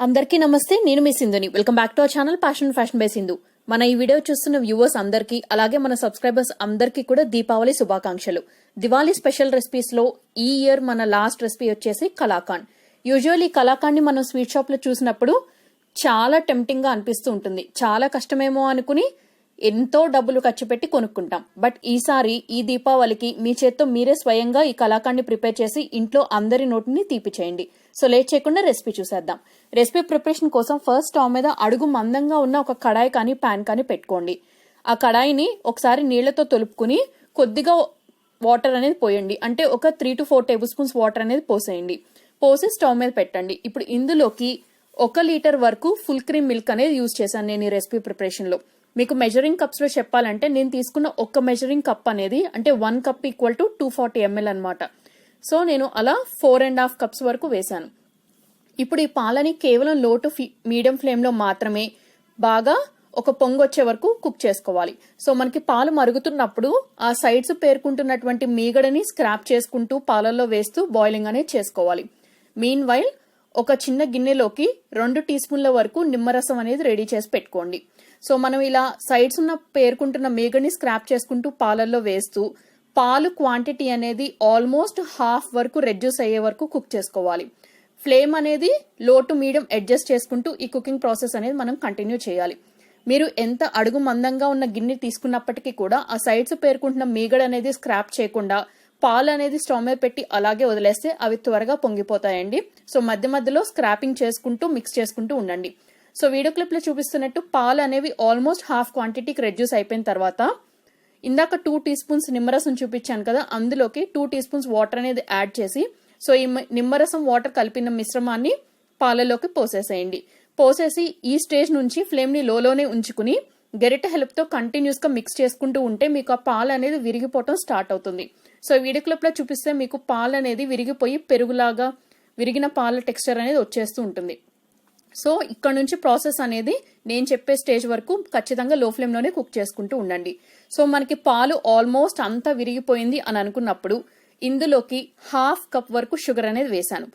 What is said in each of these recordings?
అందరికీ నమస్తే. నేను మీ సింధుని. Welcome back to our channel fashion by Sindhu. మన ఈ వీడియో చూస్తున్న వ్యూవర్స్ అందరికీ, అలాగే మన సబ్స్క్రైబర్స్ అందరికీ కూడా దీపావళి శుభాకాంక్షలు. దివాళీ స్పెషల్ రెసిపీస్ లో ఈ ఇయర్ మన లాస్ట్ రెసిపీ వచ్చేసి కలాకాండ్. యూజువల్లీ కలాకాండ్ ని మనం స్వీట్ షాప్ లో చూసినప్పుడు చాలా టెంప్టింగ్ గా అనిపిస్తూ ఉంటుంది. చాలా కష్టమేమో అనుకుని ఎంతో డబ్బులు ఖర్చు పెట్టి కొనుక్కుంటాం. బట్ ఈసారి ఈ దీపావళికి మీ చేత్తో మీరే స్వయంగా ఈ కలాకాండ్ ని ప్రిపేర్ చేసి ఇంట్లో అందరి నోటిని తీపిచేయండి. సో లేట్ చేయకుండా రెసిపీ చూసేద్దాం. రెసిపీ ప్రిపరేషన్ కోసం ఫస్ట్ స్టవ్ మీద అడుగు మందంగా ఉన్న ఒక కడాయి కానీ ప్యాన్ కానీ పెట్టుకోండి. ఆ కడాయిని ఒకసారి నీళ్లతో తొలుపుకుని కొద్దిగా వాటర్ అనేది పోయండి. అంటే ఒక 3 to 4 టేబుల్ స్పూన్స్ వాటర్ అనేది పోసేయండి. పోసి స్టవ్ మీద పెట్టండి. ఇప్పుడు ఇందులోకి 1 లీటర్ వరకు ఫుల్ క్రీమ్ మిల్క్ అనేది యూజ్ చేశాను నేను ఈ రెసిపీ ప్రిపరేషన్ లో. మీకు మెజరింగ్ కప్స్ లో చెప్పాలంటే నేను తీసుకున్న ఒక మెజరింగ్ కప్ అనేది అంటే 1 కప్ ఈక్వల్ టు 240 ml అనమాట. సో నేను అలా 4.5 కప్స్ వరకు వేశాను. ఇప్పుడు ఈ పాలని కేవలం లో టు మీడియం ఫ్లేమ్ లో మాత్రమే బాగా ఒక పొంగు వచ్చే వరకు కుక్ చేసుకోవాలి. సో మనకి పాలు మరుగుతున్నప్పుడు ఆ సైడ్స్ పేర్కొంటున్నటువంటి మీగడని స్క్రాప్ చేసుకుంటూ పాలల్లో వేస్తూ బాయిలింగ్ అనేది చేసుకోవాలి. మీన్ వైల్ ఒక చిన్న గిన్నెలోకి 2 టీ స్పూన్ల వరకు నిమ్మరసం అనేది రెడీ చేసి పెట్టుకోండి. సో మనం ఇలా సైడ్స్ ఉన్న పేర్కొంటున్న మీగడని స్క్రాప్ చేసుకుంటూ పాలల్లో వేస్తూ పాలు క్వాంటిటీ అనేది ఆల్మోస్ట్ హాఫ్ వరకు రెడ్యూస్ అయ్యే వరకు కుక్ చేసుకోవాలి. ఫ్లేమ్ అనేది లో టు మీడియం అడ్జస్ట్ చేసుకుంటూ ఈ కుకింగ్ ప్రాసెస్ అనేది మనం కంటిన్యూ చేయాలి. మీరు ఎంత అడుగు మందంగా ఉన్న గిన్నె తీసుకున్నప్పటికీ కూడా ఆ సైడ్స్ పేర్కొంటున్న మీగడ అనేది స్క్రాప్ చేయకుండా పాలు అనేది స్టవ్ మీద పెట్టి అలాగే వదిలేస్తే అవి త్వరగా పొంగిపోతాయండి. సో మధ్య మధ్యలో స్క్రాపింగ్ చేసుకుంటూ మిక్స్ చేసుకుంటూ ఉండండి. సో వీడియో క్లిప్ లో చూపిస్తున్నట్టు పాలు అనేవి ఆల్మోస్ట్ హాఫ్ క్వాంటిటీకి రెడ్యూస్ అయిపోయిన తర్వాత ఇందాక 2 టీ స్పూన్స్ నిమ్మరసం చూపించాను కదా, అందులోకి 2 టీ స్పూన్స్ వాటర్ అనేది యాడ్ చేసి సో ఈ నిమ్మరసం వాటర్ కలిపిన మిశ్రమాన్ని పాలలోకి పోసేసేయండి. పోసేసి ఈ స్టేజ్ నుంచి ఫ్లేమ్ ని లోనే ఉంచుకుని గరిటె హెల్ప్ తో కంటిన్యూస్ గా మిక్స్ చేసుకుంటూ ఉంటే మీకు ఆ పాలు అనేది విరిగిపోవటం స్టార్ట్ అవుతుంది. సో వీడియో క్లిప్ లో చూపిస్తే మీకు పాలు అనేది విరిగిపోయి పెరుగులాగా విరిగిన పాల టెక్స్చర్ అనేది వచ్చేస్తూ ఉంటుంది. సో ఇక్కడ నుంచి ప్రాసెస్ అనేది నేను చెప్పే స్టేజ్ వరకు ఖచ్చితంగా లో ఫ్లేమ్ లోనే కుక్ చేసుకుంటూ ఉండండి. సో మనకి పాలు ఆల్మోస్ట్ అంతా విరిగిపోయింది అని అనుకున్నప్పుడు ఇందులోకి హాఫ్ కప్ వరకు షుగర్ అనేది వేశాను.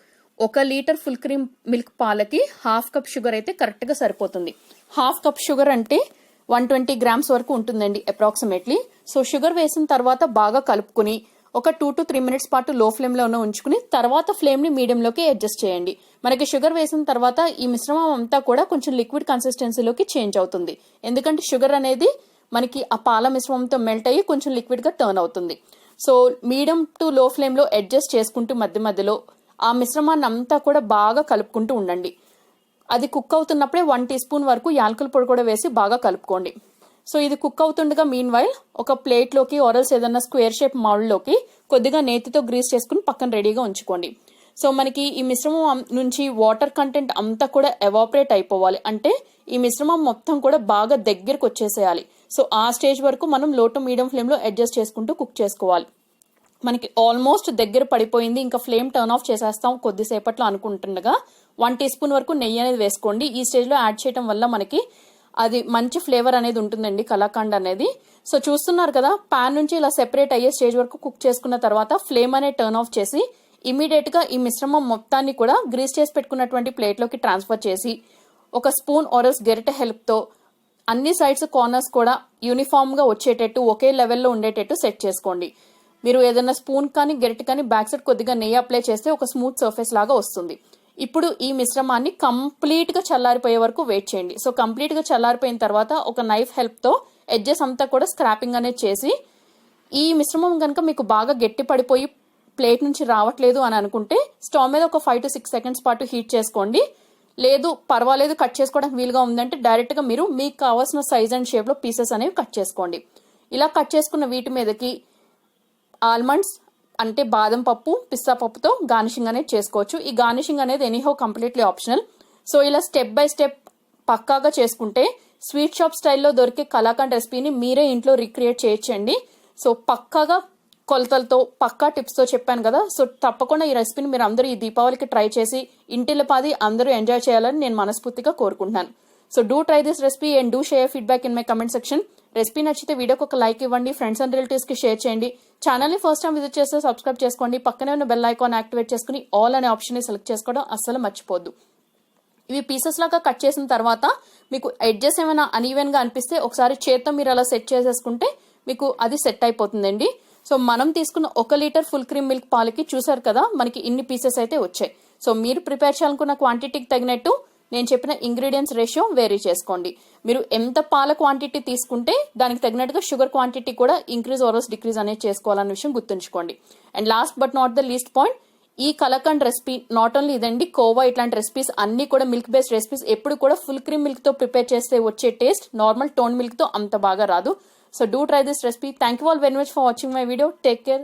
1 లీటర్ ఫుల్ క్రీమ్ మిల్క్ పాలకి హాఫ్ కప్ షుగర్ అయితే కరెక్ట్ గా సరిపోతుంది. హాఫ్ కప్ షుగర్ అంటే 120 గ్రామ్స్ వరకు ఉంటుందండి అప్రాక్సిమేట్లీ. సో షుగర్ వేసిన తర్వాత బాగా కలుపుకుని ఒక 2 to 3 మినిట్స్ పాటు లో ఫ్లేమ్ లోనే ఉంచుకుని తర్వాత ఫ్లేమ్ ని మీడియం లోకి అడ్జస్ట్ చేయండి. మనకి షుగర్ వేసిన తర్వాత ఈ మిశ్రమం అంతా కూడా కొంచెం లిక్విడ్ కన్సిస్టెన్సీలోకి చేంజ్ అవుతుంది. ఎందుకంటే షుగర్ అనేది మనకి ఆ పాల మిశ్రమంతో మెల్ట్ అయ్యి కొంచెం లిక్విడ్ గా టర్న్ అవుతుంది. సో మీడియం టు లో ఫ్లేమ్ లో అడ్జస్ట్ చేసుకుంటూ మధ్య మధ్యలో ఆ మిశ్రమాన్ని అంతా కూడా బాగా కలుపుకుంటూ ఉండండి. అది కుక్ అవుతున్నప్పుడే 1 టీ స్పూన్ వరకు యాలకుల పొడి కూడా వేసి బాగా కలుపుకోండి. సో ఇది కుక్ అవుతుండగా మీన్ వైల్ ఒక ప్లేట్ లోకి ఆరల్స్ ఏదన్నా స్క్వేర్ షేప్ మౌల్డ్ లోకి కొద్దిగా నేతితో గ్రీస్ చేసుకుని పక్కన రెడీగా ఉంచుకోండి. సో మనకి ఈ మిశ్రమం నుంచి వాటర్ కంటెంట్ అంతా కూడా ఎవాపరేట్ అయిపోవాలి. అంటే ఈ మిశ్రమం మొత్తం కూడా బాగా దగ్గరకు వచ్చేసేయాలి. సో ఆ స్టేజ్ వరకు మనం లో టు మీడియం ఫ్లేమ్ లో అడ్జస్ట్ చేసుకుంటూ కుక్ చేసుకోవాలి. మనకి ఆల్మోస్ట్ దగ్గర పడిపోయింది, ఇంకా ఫ్లేమ్ టర్న్ ఆఫ్ చేసేస్తాం కొద్దిసేపట్లో అనుకుంటుండగా 1 టీ స్పూన్ వరకు నెయ్యి అనేది వేసుకోండి. ఈ స్టేజ్ లో యాడ్ చేయడం వల్ల మనకి అది మంచి ఫ్లేవర్ అనేది ఉంటుందండి కలాకండ్ అనేది. సో చూస్తున్నారు కదా, పాన్ నుంచి ఇలా సెపరేట్ అయ్యే స్టేజ్ వరకు కుక్ చేసుకున్న తర్వాత ఫ్లేమ్ అనేది టర్న్ ఆఫ్ చేసి ఇమీడియట్ గా ఈ మిశ్రమం మొత్తాన్ని కూడా గ్రీస్ చేసి పెట్టుకున్నటువంటి ప్లేట్ లోకి ట్రాన్స్ఫర్ చేసి ఒక స్పూన్ ఆరల్స్ గరిటె హెల్ప్ తో అన్ని సైడ్స్ కార్నర్స్ కూడా యూనిఫామ్ గా వచ్చేటట్టు ఒకే లెవెల్లో ఉండేటట్టు సెట్ చేసుకోండి. మీరు ఏదైనా స్పూన్ కానీ గరిటె కానీ బ్యాక్ సైడ్ కొద్దిగా నెయ్యి అప్లై చేస్తే ఒక స్మూత్ సర్ఫేస్ లాగా వస్తుంది. ఇప్పుడు ఈ మిశ్రమాన్ని కంప్లీట్ గా చల్లారిపోయే వరకు వెయిట్ చేయండి. సో కంప్లీట్ గా చల్లారిపోయిన తర్వాత ఒక నైఫ్ హెల్ప్ తో ఎడ్జెస్ అంతా కూడా స్క్రాపింగ్ అనేది చేసి ఈ మిశ్రమం కనుక మీకు బాగా గట్టి పడిపోయి ప్లేట్ నుంచి రావట్లేదు అని అనుకుంటే స్టవ్ మీద ఒక 5 to 6 సెకండ్స్ పాటు హీట్ చేసుకోండి. లేదు పర్వాలేదు కట్ చేసుకోవడానికి వీలుగా ఉందంటే డైరెక్ట్ గా మీరు మీకు కావాల్సిన సైజ్ అండ్ షేప్ లో పీసెస్ అనేవి కట్ చేసుకోండి. ఇలా కట్ చేసుకున్న వీటి మీదకి ఆల్మండ్స్ అంటే బాదం పప్పు, పిస్తా పప్పుతో గార్నిషింగ్ అనేది చేసుకోవచ్చు. ఈ గార్నిషింగ్ అనేది ఎనీహౌ కంప్లీట్లీ ఆప్షనల్. సో ఇలా స్టెప్ బై స్టెప్ పక్కాగా చేసుకుంటే స్వీట్ షాప్ స్టైల్లో దొరికే కలాకండ్ రెసిపీని మీరే ఇంట్లో రీక్రియేట్ చేయొచ్చండి. సో పక్కాగా కొలతలతో పక్కా టిప్స్ తో చెప్పాను కదా. సో తప్పకుండా ఈ రెసిపీని మీరు అందరూ ఈ దీపావళికి ట్రై చేసి ఇంటిల్లిపాది అందరూ ఎంజాయ్ చేయాలని నేను మనస్ఫూర్తిగా కోరుకుంటున్నాను. So do try this recipe and do share feedback in my comment section. Recipe నచ్చితే వీడియోకి ఒక లైక్ ఇవ్వండి, ఫ్రెండ్స్ అండ్ రిలేటివ్స్ కి షేర్ చేయండి. ఛానల్ ని ఫస్ట్ టైం విజిట్ చేస్తే సబ్స్క్రైబ్ చేసుకోండి. పక్కనే ఉన్న బెల్ ఐకాన్ యాక్టివేట్ చేసుకుని ఆల్ అనే ఆప్షన్ ని సెలెక్ట్ చేసుకోవడం అస్సలు మర్చిపోద్దు. ఇవి పీసెస్ లాగా కట్ చేసిన తర్వాత మీకు ఎడ్జెస్ ఏమైనా అన్ఈవెన్ గా అనిపిస్తే ఒకసారి చేత్తో మీరు అలా సెట్ చేసేసుకుంటే మీకు అది సెట్ అయిపోతుందండి. సో మనం తీసుకున్న 1 లీటర్ ఫుల్ క్రీమ్ మిల్క్ పాలకి చూసారు కదా మనకి ఇన్ని పీసెస్ అయితే వచ్చాయి. సో మీరు ప్రిపేర్ చేయాలనుకున్న క్వాంటిటీకి తగినట్టు నేను చెప్పిన ఇంగ్రీడియంట్స్ రేషియో వేరీ చేసుకోండి. మీరు ఎంత పాల క్వాంటిటీ తీసుకుంటే దానికి తగినట్టుగా షుగర్ క్వాంటిటీ కూడా ఇంక్రీజ్ ఆర్ డిక్రీజ్ అనేది చేసుకోవాలన్న విషయం గుర్తుంచుకోండి. And last but not the least point, ఈ కలకండ్ రెసిపీ నాట్ ఓన్లీ ఇదండి, కోవా ఇట్లాంటి రెసిపీస్ అన్ని కూడా మిల్క్ బేస్డ్ రెసిపీస్ ఎప్పుడు కూడా ఫుల్ క్రీమ్ మిల్క్ తో ప్రిపేర్ చేస్తే వచ్చే టేస్ట్ నార్మల్ టోన్ మిల్క్ తో అంత బాగా రాదు. So do try this recipe. Thank you all very much for watching my video. Take care.